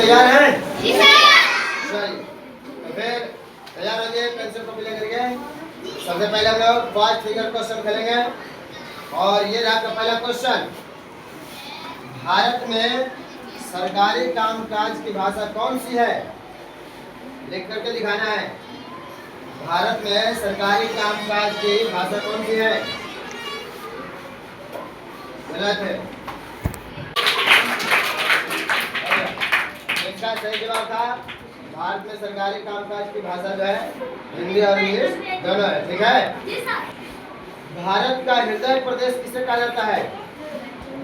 तैयार हैं? जी सर। तो फिर तैयार हो गए, पेंसिल कॉपी लेकर के सबसे पहले हम लोग 5 फिगर क्वेश्चन खेलेंगे। और ये रहा आपका पहला क्वेश्चन, भारत में सरकारी कामकाज की भाषा कौन सी है? लिख करके दिखाना है। भारत में सरकारी कामकाज की भाषा कौन सी है? गलत है। इसका सही जवाब था, भारत में सरकारी कामकाज की भाषा जो है हिंदी और इंग्लिश दोनों है। ठीक है। भारत का हृदय प्रदेश किसे कहा जाता है?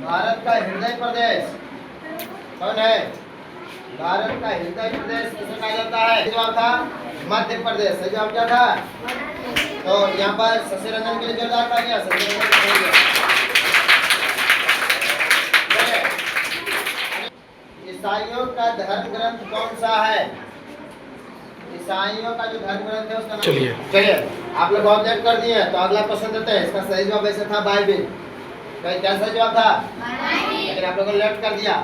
भारत का हृदय प्रदेश कौन है? भारत का हृदय प्रदेश किसे कहा जाता है? जवाब था मध्य प्रदेश। सही जवाब क्या था? तो यहाँ पर शशि रंजन के लिए जोरदार तालियां। ईसाइयों का धर्म ग्रंथ कौन सा है? ईसाइयों का जो धर्म ग्रंथ है उसका नाम। चलिए आप लोग बहुत लेट कर दिए, तो अगला क्वेश्चन देते हैं। इसका सही जवाब ऐसे था बाइबिल। क्या सही जवाब था? लेकिन आप लोगों ने लेट कर दिया।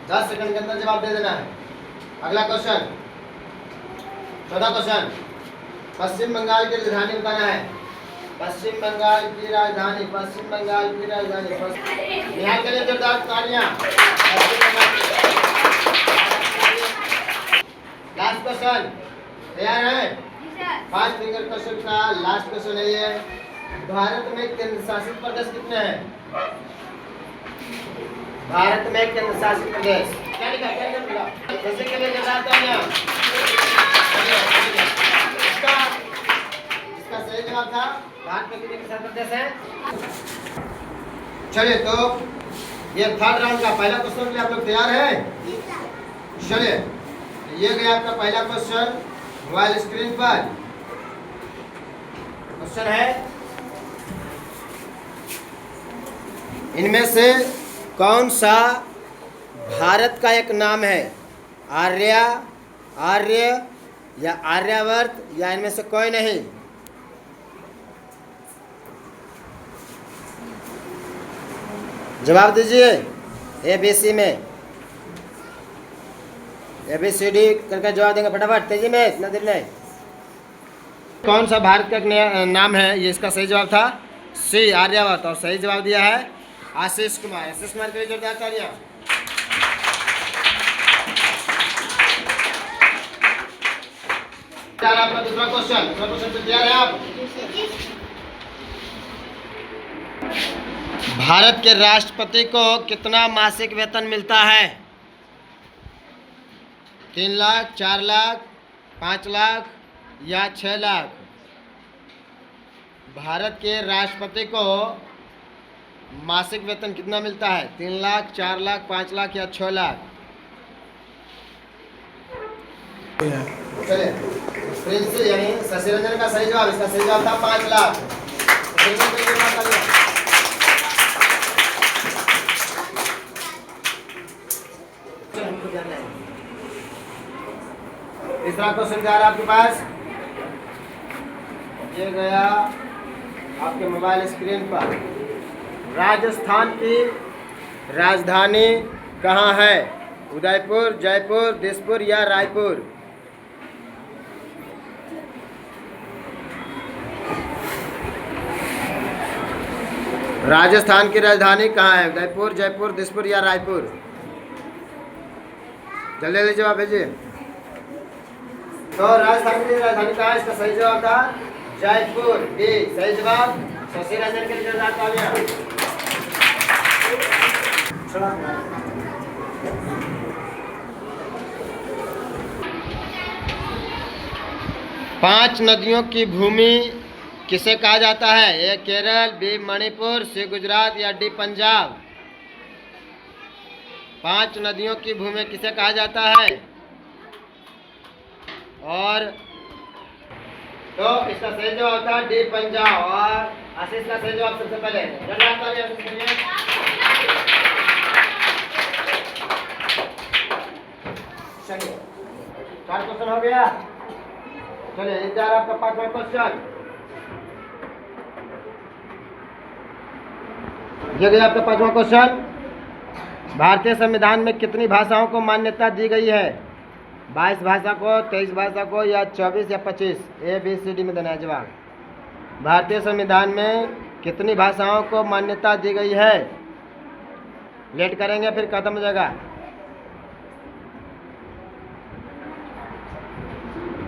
10 सेकंड के अंदर जवाब दे देना है। अगला क्वेश्चन, 14 क्वेश्चन, पश्चिम बंगाल की राजधानी बताना है। पश्चिम बंगाल की राजधानी, पश्चिम बंगाल की राजधानी। बिहार के लिए जोरदार तालियां। लास्ट क्वेश्चन, तैयार है? 5 फिंगर क्वेश्चन का लास्ट क्वेश्चन है ये। भारत में केंद्र शासित प्रदेश कितने हैं? भारत में केंद्र शासित प्रदेश क्या लिखा? जैसे के लिए इसका सही जवाब था भारत में कितने केंद्र प्रदेश है? चलिए तो ये थर्ड राउंड का पहला क्वेश्चन के लिए आप लोग तैयार हैं? चलिए ये गया आपका पहला क्वेश्चन मोबाइल स्क्रीन पर। क्वेश्चन है, इनमें से कौन सा भारत का एक नाम है? आर्य, आर्य या आर्यावर्त या इनमें से कोई नहीं? जवाब दीजिए। ABC में ABCD करके जवाब देंगे फटाफट, तेजी में, इतना देर नहीं। कौन सा भारत का एक नाम है? ये इसका सही जवाब था C आर्यावर्त। और सही जवाब दिया है आशीष कुमार। आशीष कुमार के लिए जोरदार तालियां। आपका दूसरा क्वेश्चन तैयार है आप? भारत के राष्ट्रपति को कितना मासिक वेतन मिलता है? 3 लाख, 4 लाख, 5 लाख या 6 लाख? भारत के राष्ट्रपति को मासिक वेतन कितना मिलता है? 3 लाख, 4 लाख, 5 लाख या 6 लाख? चलिए प्रिंस यानी शशि रंजन का सही जवाब, इसका सही जवाब था 5 लाख। तीसरा क्वेश्चन जा रहा है आपके पास, ये गया आपके मोबाइल स्क्रीन पर। राजस्थान की राजधानी कहाँ है? उदयपुर, जयपुर, दिसपुर या रायपुर? राजस्थान की राजधानी कहाँ है? उदयपुर, जयपुर, दिसपुर या रायपुर? जल्दी जल्दी जवाब भेजिए। तो राजस्थान की राजधानी कहाँ है? इसका सही जवाब था जयपुर। डी सही जवाब। शशि रंजन के लिए जोरदार तालियां। 5 नदियों की भूमि किसे कहा जाता है? ए केरल, बी मणिपुर, सी गुजरात या डी पंजाब? 5 नदियों की भूमि किसे कहा जाता है? और तो इसका सही जवाब था डी पंजाब। और आशीष का सही जवाब सबसे पहले चलिए 4 क्वेश्चन हो गया। चलिए इस बार आपका 5वां क्वेश्चन, ये गया आपका 5वां क्वेश्चन। भारतीय संविधान में कितनी भाषाओं को मान्यता दी गई है? 22 भाषा को, 23 भाषा को, या 24 या 25? ABCD में देना है जवाब। भारतीय संविधान में कितनी भाषाओं को मान्यता दी गई है? लेट करेंगे फिर खत्म हो जाएगा।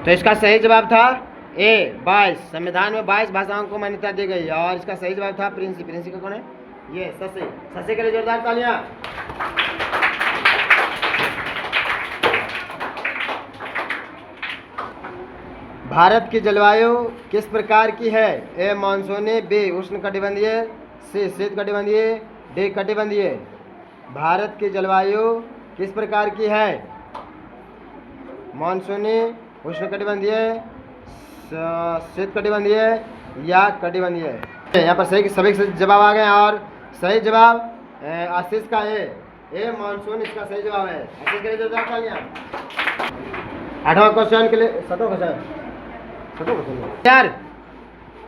तो इसका सही जवाब था A 22। संविधान में 22 भाषाओं को मान्यता दी गई और इसका सही जवाब था प्रिंसी। प्रिंसी का कौन है? ये शशि। शशि के लिए जोरदार तालियां। भारत की जलवायु किस प्रकार की है? A मानसूनी, B उष्णकटिबंधीय, C शीतकटिबंधीय, D कटिबंधीय। भारत की जलवायु किस प्रकार की है? मानसूनी, उष्णकटिबंधीय, शीतकटिबंधीय या कटिबंधीय? यहाँ पर सही सभी जवाब आ गए और सही जवाब आशीष का है ए मानसून इसका सही जवाब है। आशीष के लिए जोरदार तालियां। 8वां क्वेश्चन के लिए 7वां क्वेश्चन यार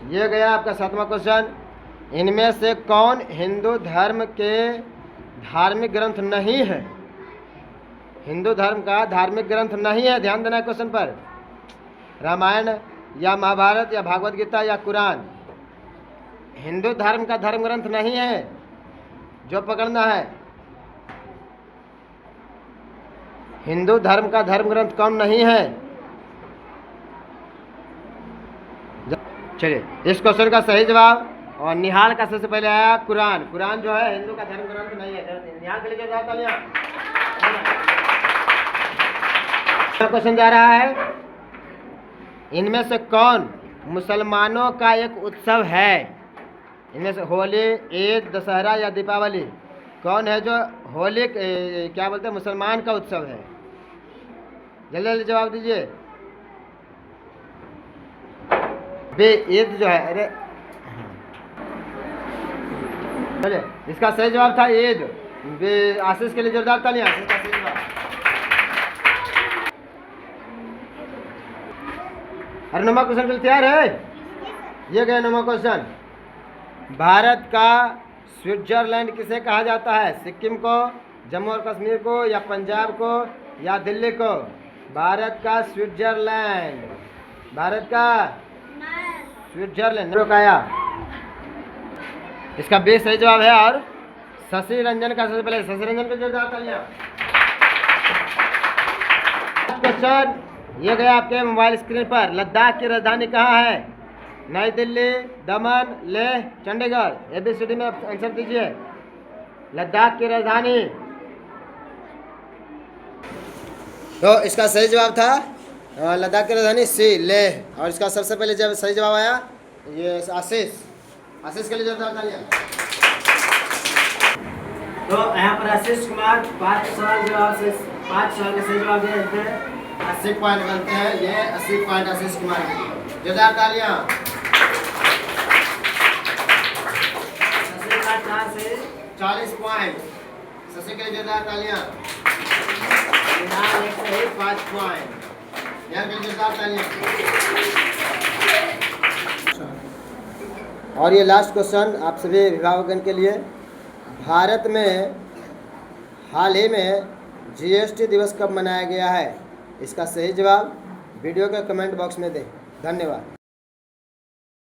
ये गया आपका 7वां क्वेश्चन। इनमें से कौन हिंदू धर्म के धार्मिक ग्रंथ नहीं है? हिंदू धर्म का धार्मिक ग्रंथ नहीं है, ध्यान देना क्वेश्चन पर। रामायण या महाभारत या भागवत गीता या कुरान? हिंदू धर्म का धर्म ग्रंथ नहीं है, जो पकड़ना है। हिंदू धर्म का धर्म ग्रंथ कौन नहीं है? चलिए इस क्वेश्चन का सही जवाब और निहाल का सबसे पहले आया कुरान। कुरान जो है हिंदू का धर्म ग्रंथ नहीं है। निहाल के लिए तालियां। क्वेश्चन जा रहा है इनमें से कौन मुसलमानों का एक उत्सव है? इनमें से होली, ईद, दशहरा या दीपावली? कौन है जो होली क्या बोलते हैं मुसलमान का उत्सव है? जल्दी जल्दी जवाब दीजिए। बे ईद जो है। अरे चलिए इसका सही जवाब था ईद। आशीष के लिए जोरदार तालियां। आशीष का सही जवाब। अरे 9वां क्वेश्चन के लिए तैयार है? ये गया 9वां क्वेश्चन। भारत का स्विट्जरलैंड किसे कहा जाता है? सिक्किम को, जम्मू और कश्मीर को, या पंजाब को, या दिल्ली को? भारत का स्विट्जरलैंड। भारत का स्विट्जरलैंड आया। इसका बे सही जवाब है और शशि रंजन का सबसे पहले शशि रंजन को जोरदार तालियां। क्वेश्चन ये गया आपके मोबाइल स्क्रीन पर। लद्दाख की राजधानी कहाँ है? नई दिल्ली, दमन, लेह, चंडीगढ़? ABCD में आंसर दीजिए। लद्दाख की राजधानी। तो इसका सही जवाब था लद्दाख की राजधानी C लेह। और इसका सबसे पहले जब सही जवाब आया ये आशीष। आशीष के लिए जोरदार तालियां। तो यहाँ पर आशीष कुमार 5 सवाल के सही जवाब दिए थे। 80 पॉइंट बनते हैं। ये 80 पॉइंट आशीष कुमार की। जोरदार तालियां। 4 से 40 पॉइंट। शशि के लिए जोरदार तालियां। 5 पॉइंट। यहाँ के लिए जोरदार तालियां। और ये लास्ट क्वेश्चन आप सभी अभिभावकों के लिए। भारत में हाल ही में GST दिवस कब मनाया गया है? इसका सही जवाब वीडियो के कमेंट बॉक्स में दें। धन्यवाद।